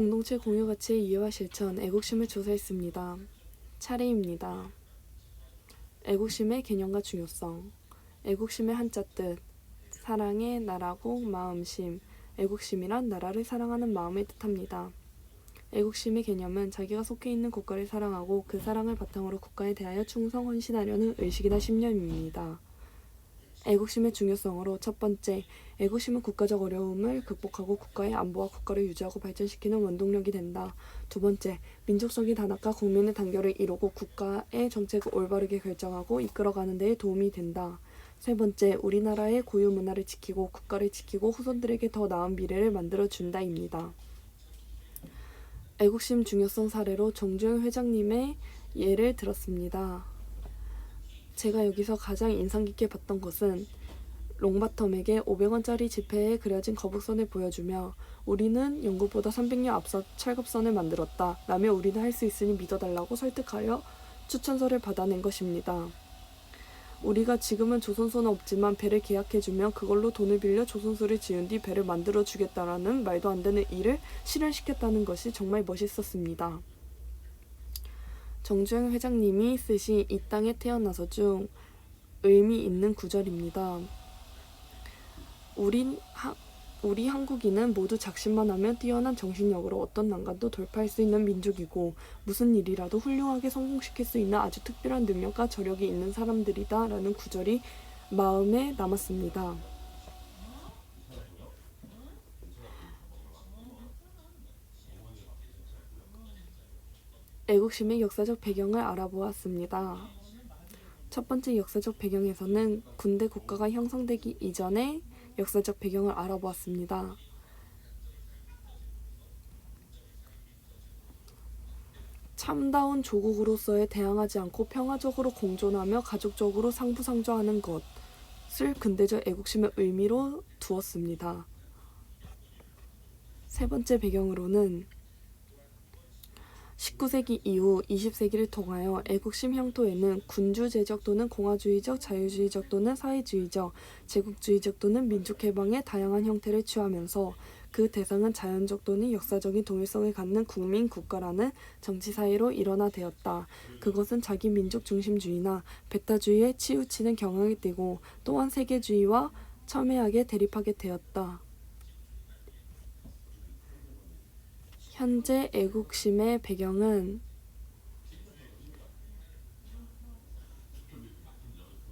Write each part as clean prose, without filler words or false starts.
공동체 공유 가치의 이해와 실천, 애국심을 조사했습니다. 차례입니다. 애국심의 개념과 중요성. 애국심의 한자 뜻. 사랑의 나라고 마음심. 애국심이란 나라를 사랑하는 마음을 뜻합니다. 애국심의 개념은 자기가 속해 있는 국가를 사랑하고 그 사랑을 바탕으로 국가에 대하여 충성 헌신하려는 의식이나 신념입니다. 애국심의 중요성으로 첫 번째, 애국심은 국가적 어려움을 극복하고 국가의 안보와 국가를 유지하고 발전시키는 원동력이 된다. 두 번째, 민족적인 단합과 국민의 단결을 이루고 국가의 정책을 올바르게 결정하고 이끌어가는 데 도움이 된다. 세 번째, 우리나라의 고유 문화를 지키고 국가를 지키고 후손들에게 더 나은 미래를 만들어준다입니다. 애국심 중요성 사례로 정주영 회장님의 예를 들었습니다. 제가 여기서 가장 인상 깊게 봤던 것은 롱바텀에게 500원짜리 지폐에 그려진 거북선을 보여주며 우리는 영국보다 300년 앞서 철갑선을 만들었다 라며 우리는 할 수 있으니 믿어달라고 설득하여 추천서를 받아낸 것입니다. 우리가 지금은 조선소는 없지만 배를 계약해주면 그걸로 돈을 빌려 조선소를 지은 뒤 배를 만들어주겠다라는 말도 안 되는 일을 실현시켰다는 것이 정말 멋있었습니다. 정주영 회장님이 쓰신 이 땅에 태어나서 중 의미 있는 구절입니다. 우리 한국인은 모두 작심만 하면 뛰어난 정신력으로 어떤 난관도 돌파할 수 있는 민족이고 무슨 일이라도 훌륭하게 성공시킬 수 있는 아주 특별한 능력과 저력이 있는 사람들이다 라는 구절이 마음에 남았습니다. 애국심의 역사적 배경을 알아보았습니다. 첫 번째 역사적 배경에서는 군대 국가가 형성되기 이전의 역사적 배경을 알아보았습니다. 참다운 조국으로서의 대항하지 않고 평화적으로 공존하며 가족적으로 상부상조하는 것을 근대적 애국심의 의미로 두었습니다. 세 번째 배경으로는 19세기 이후 20세기를 통하여 애국심 형토에는 군주제적 또는 공화주의적, 자유주의적 또는 사회주의적, 제국주의적 또는 민족해방의 다양한 형태를 취하면서 그 대상은 자연적 또는 역사적인 동일성을 갖는 국민 국가라는 정치사회로 일원화되었다. 그것은 자기 민족 중심주의나 배타주의에 치우치는 경향이 띠고 또한 세계주의와 첨예하게 대립하게 되었다. 현재 애국심의 배경은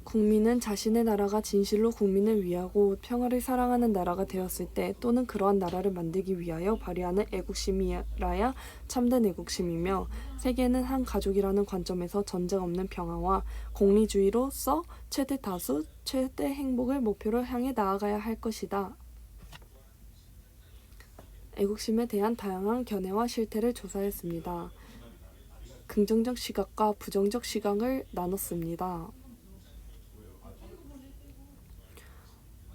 국민은 자신의 나라가 진실로 국민을 위하고 평화를 사랑하는 나라가 되었을 때 또는 그러한 나라를 만들기 위하여 발휘하는 애국심이라야 참된 애국심이며 세계는 한 가족이라는 관점에서 전쟁 없는 평화와 공리주의로서 최대 다수, 최대 행복을 목표로 향해 나아가야 할 것이다. 애국심에 대한 다양한 견해와 실태를 조사했습니다. 긍정적 시각과 부정적 시각을 나눴습니다.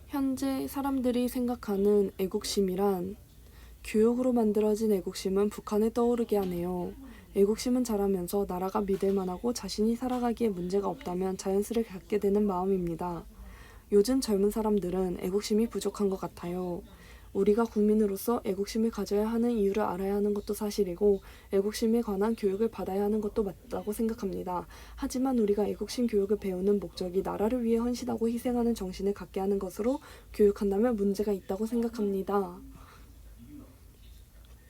현재 사람들이 생각하는 애국심이란 교육으로 만들어진 애국심은 북한을 떠오르게 하네요. 애국심은 자라면서 나라가 믿을만하고 자신이 살아가기에 문제가 없다면 자연스레 갖게 되는 마음입니다. 요즘 젊은 사람들은 애국심이 부족한 것 같아요. 우리가 국민으로서 애국심을 가져야 하는 이유를 알아야 하는 것도 사실이고 애국심에 관한 교육을 받아야 하는 것도 맞다고 생각합니다. 하지만 우리가 애국심 교육을 배우는 목적이 나라를 위해 헌신하고 희생하는 정신을 갖게 하는 것으로 교육한다면 문제가 있다고 생각합니다.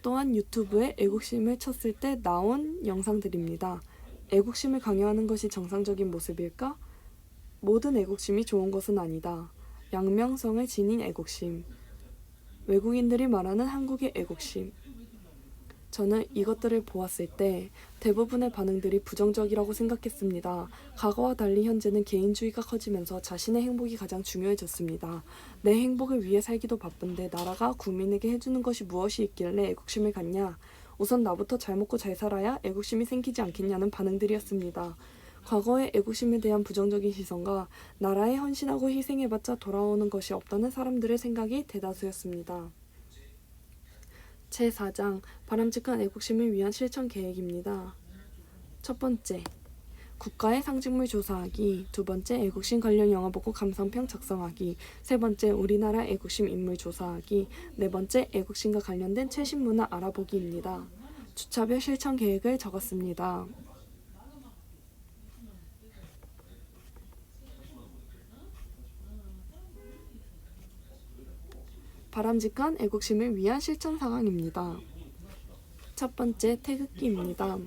또한 유튜브에 애국심을 쳤을 때 나온 영상들입니다. 애국심을 강요하는 것이 정상적인 모습일까? 모든 애국심이 좋은 것은 아니다. 양명성을 지닌 애국심. 외국인들이 말하는 한국의 애국심. 저는 이것들을 보았을 때 대부분의 반응들이 부정적이라고 생각했습니다. 과거와 달리 현재는 개인주의가 커지면서 자신의 행복이 가장 중요해졌습니다. 내 행복을 위해 살기도 바쁜데 나라가 국민에게 해주는 것이 무엇이 있길래 애국심을 갖냐? 우선 나부터 잘 먹고 잘 살아야 애국심이 생기지 않겠냐는 반응들이었습니다. 과거의 애국심에 대한 부정적인 시선과 나라에 헌신하고 희생해봤자 돌아오는 것이 없다는 사람들의 생각이 대다수였습니다. 제4장 바람직한 애국심을 위한 실천 계획입니다. 첫 번째, 국가의 상징물 조사하기. 두 번째, 애국심 관련 영화 보고 감상평 작성하기. 세 번째, 우리나라 애국심 인물 조사하기. 네 번째, 애국심과 관련된 최신 문화 알아보기입니다. 주차별 실천 계획을 적었습니다. 바람직한 애국심을 위한 실천 상황입니다. 첫 번째, 태극기입니다.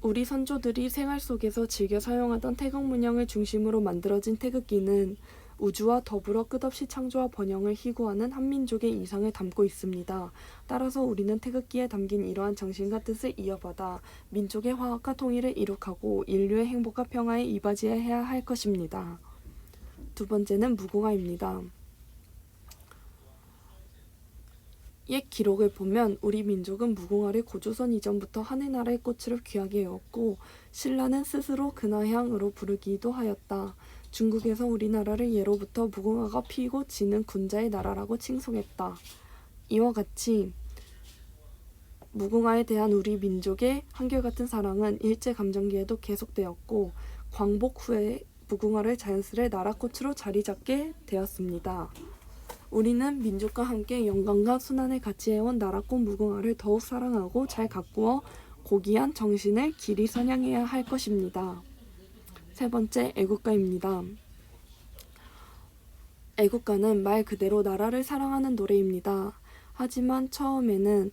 우리 선조들이 생활 속에서 즐겨 사용하던 태극 문양을 중심으로 만들어진 태극기는 우주와 더불어 끝없이 창조와 번영을 희구하는 한민족의 이상을 담고 있습니다. 따라서 우리는 태극기에 담긴 이러한 정신과 뜻을 이어받아 민족의 화합과 통일을 이룩하고 인류의 행복과 평화에 이바지해야 할 것입니다. 두 번째는 무궁화입니다. 옛 기록을 보면 우리 민족은 무궁화를 고조선 이전부터 하늘나라의 꽃으로 귀하게 여겼고 신라는 스스로 근화향으로 부르기도 하였다. 중국에서 우리나라를 예로부터 무궁화가 피고 지는 군자의 나라라고 칭송했다. 이와 같이 무궁화에 대한 우리 민족의 한결같은 사랑은 일제감정기에도 계속되었고 광복 후에 무궁화를 자연스레 나라꽃으로 자리잡게 되었습니다. 우리는 민족과 함께 영광과 순환을 같이 해온 나라꽃 무궁화를 더욱 사랑하고 잘 가꾸어 고귀한 정신을 길이 선양해야 할 것입니다. 세 번째, 애국가입니다. 애국가는 말 그대로 나라를 사랑하는 노래입니다. 하지만 처음에는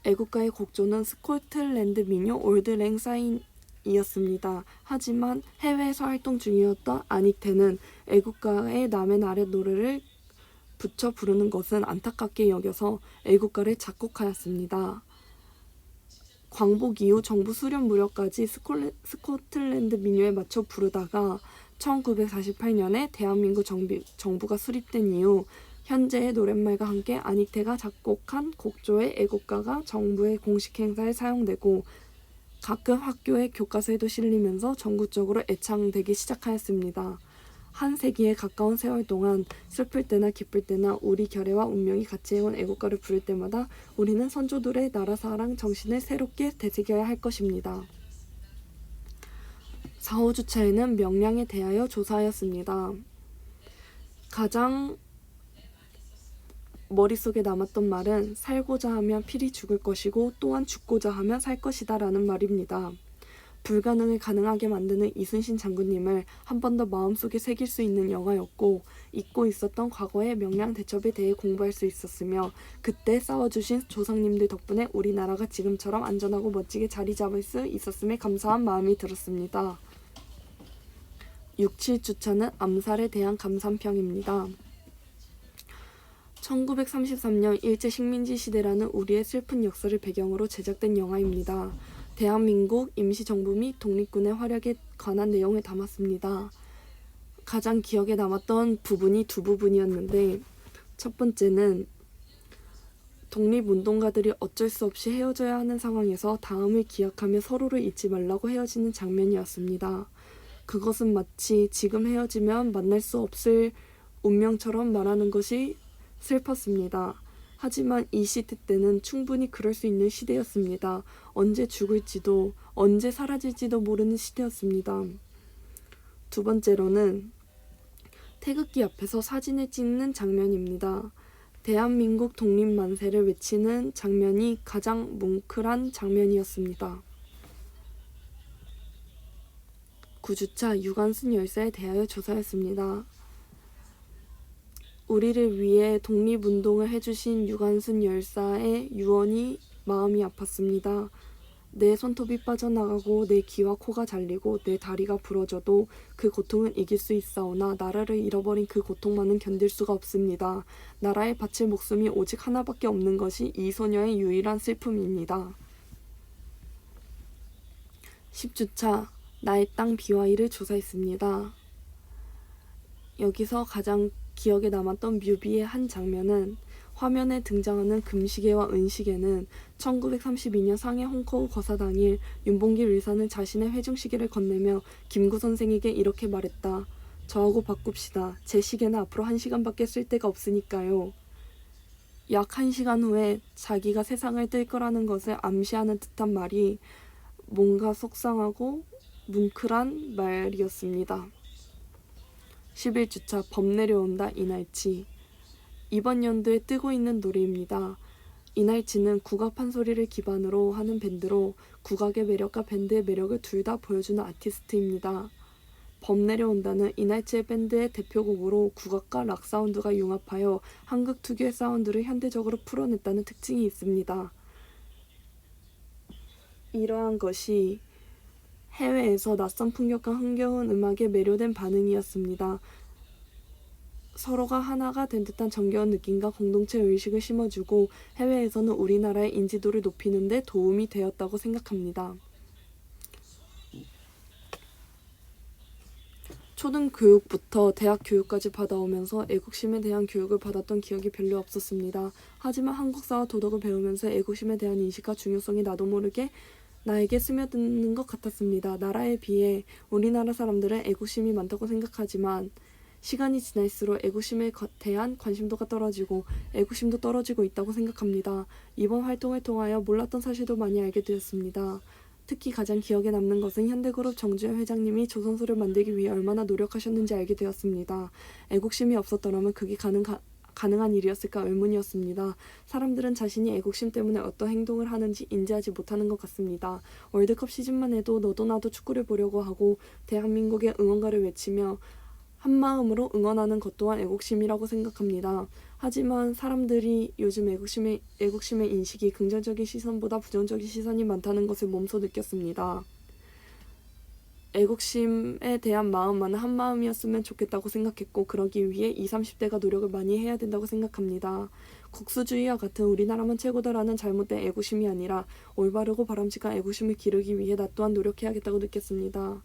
애국가의 곡조는 스코틀랜드 민요 올드 랭사인이었습니다. 하지만 해외에서 활동 중이었던 아닉테는 애국가의 남의 나라 노래를 붙여 부르는 것은 안타깝게 여겨서 애국가를 작곡하였습니다. 광복 이후 정부 수련 무렵까지 스코틀랜드 민요에 맞춰 부르다가 1948년에 대한민국 정부가 수립된 이후 현재의 노랫말과 함께 아닉테가 작곡한 곡조의 애국가가 정부의 공식 행사에 사용되고 가끔 학교의 교과서에도 실리면서 전국적으로 애창되기 시작하였습니다. 한 세기에 가까운 세월 동안 슬플 때나 기쁠 때나 우리 결의와 운명이 같이 해온 애국가를 부를 때마다 우리는 선조들의 나라사랑 정신을 새롭게 되새겨야 할 것입니다. 4.5주차에는 명량에 대하여 조사하였습니다. 가장 머릿속에 남았던 말은 살고자 하면 필히 죽을 것이고 또한 죽고자 하면 살 것이다 라는 말입니다. 불가능을 가능하게 만드는 이순신 장군님을 한 번 더 마음속에 새길 수 있는 영화였고 잊고 있었던 과거의 명량 대첩에 대해 공부할 수 있었으며 그때 싸워주신 조상님들 덕분에 우리나라가 지금처럼 안전하고 멋지게 자리 잡을 수 있었음에 감사한 마음이 들었습니다. 6, 7주차는 암살에 대한 감상평입니다. 1933년 일제 식민지 시대라는 우리의 슬픈 역사를 배경으로 제작된 영화입니다. 대한민국 임시정부 및 독립군의 활약에 관한 내용을 담았습니다. 가장 기억에 남았던 부분이 두 부분이었는데 첫 번째는 독립운동가들이 어쩔 수 없이 헤어져야 하는 상황에서 다음을 기약하며 서로를 잊지 말라고 헤어지는 장면이었습니다. 그것은 마치 지금 헤어지면 만날 수 없을 운명처럼 말하는 것이 슬펐습니다. 하지만 이 시대 때는 충분히 그럴 수 있는 시대였습니다. 언제 죽을지도 언제 사라질지도 모르는 시대였습니다. 두 번째로는 태극기 앞에서 사진을 찍는 장면입니다. 대한민국 독립만세를 외치는 장면이 가장 뭉클한 장면이었습니다. 9주차 유관순 열사에 대하여 조사했습니다. 우리를 위해 독립운동을 해주신 유관순 열사의 유언이 마음이 아팠습니다. 내 손톱이 빠져나가고 내 귀와 코가 잘리고 내 다리가 부러져도 그 고통은 이길 수 있사오나 나라를 잃어버린 그 고통만은 견딜 수가 없습니다. 나라에 바칠 목숨이 오직 하나밖에 없는 것이 이 소녀의 유일한 슬픔입니다. 10주차 나의 땅 비와이를 조사했습니다. 여기서 가장 기억에 남았던 뮤비의 한 장면은 화면에 등장하는 금시계와 은시계는 1932년 상해 홍커우 거사 당일 윤봉길 의사는 자신의 회중시계를 건네며 김구 선생에게 이렇게 말했다. 저하고 바꿉시다. 제 시계는 앞으로 1시간밖에 쓸 데가 없으니까요. 약 1시간 후에 자기가 세상을 뜰 거라는 것을 암시하는 듯한 말이 뭔가 속상하고 뭉클한 말이었습니다. 11주차 범 내려온다 이날치. 이번 연도에 뜨고 있는 노래입니다. 이날치는 국악 판소리를 기반으로 하는 밴드로 국악의 매력과 밴드의 매력을 둘 다 보여주는 아티스트입니다. 범 내려온다는 이날치의 밴드의 대표곡으로 국악과 락 사운드가 융합하여 한국 특유의 사운드를 현대적으로 풀어냈다는 특징이 있습니다. 이러한 것이 해외에서 낯선 풍경과 흥겨운 음악에 매료된 반응이었습니다. 서로가 하나가 된 듯한 정겨운 느낌과 공동체 의식을 심어주고 해외에서는 우리나라의 인지도를 높이는 데 도움이 되었다고 생각합니다. 초등교육부터 대학 교육까지 받아오면서 애국심에 대한 교육을 받았던 기억이 별로 없었습니다. 하지만 한국사와 도덕을 배우면서 애국심에 대한 인식과 중요성이 나도 모르게 나에게 스며드는 것 같았습니다. 나라에 비해 우리나라 사람들은 애국심이 많다고 생각하지만 시간이 지날수록 애국심에 대한 관심도가 떨어지고 애국심도 떨어지고 있다고 생각합니다. 이번 활동을 통하여 몰랐던 사실도 많이 알게 되었습니다. 특히 가장 기억에 남는 것은 현대그룹 정주현 회장님이 조선소를 만들기 위해 얼마나 노력하셨는지 알게 되었습니다. 애국심이 없었더라면 그게 가능한 일이었을까 의문이었습니다. 사람들은 자신이 애국심 때문에 어떤 행동을 하는지 인지하지 못하는 것 같습니다. 월드컵 시즌만 해도 너도 나도 축구를 보려고 하고 대한민국의 응원가를 외치며 한마음으로 응원하는 것 또한 애국심이라고 생각합니다. 하지만 사람들이 요즘 애국심의 인식이 긍정적인 시선보다 부정적인 시선이 많다는 것을 몸소 느꼈습니다. 애국심에 대한 마음만은 한마음이었으면 좋겠다고 생각했고 그러기 위해 20, 30대가 노력을 많이 해야 된다고 생각합니다. 국수주의와 같은 우리나라만 최고다라는 잘못된 애국심이 아니라 올바르고 바람직한 애국심을 기르기 위해 나 또한 노력해야겠다고 느꼈습니다.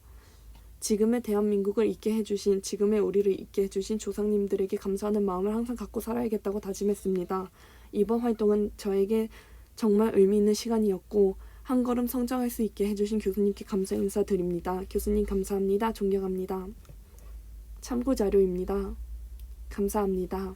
지금의 대한민국을 있게 해주신, 지금의 우리를 있게 해주신 조상님들에게 감사하는 마음을 항상 갖고 살아야겠다고 다짐했습니다. 이번 활동은 저에게 정말 의미 있는 시간이었고 한 걸음 성장할 수 있게 해주신 교수님께 감사 인사드립니다. 교수님 감사합니다. 존경합니다. 참고 자료입니다. 감사합니다.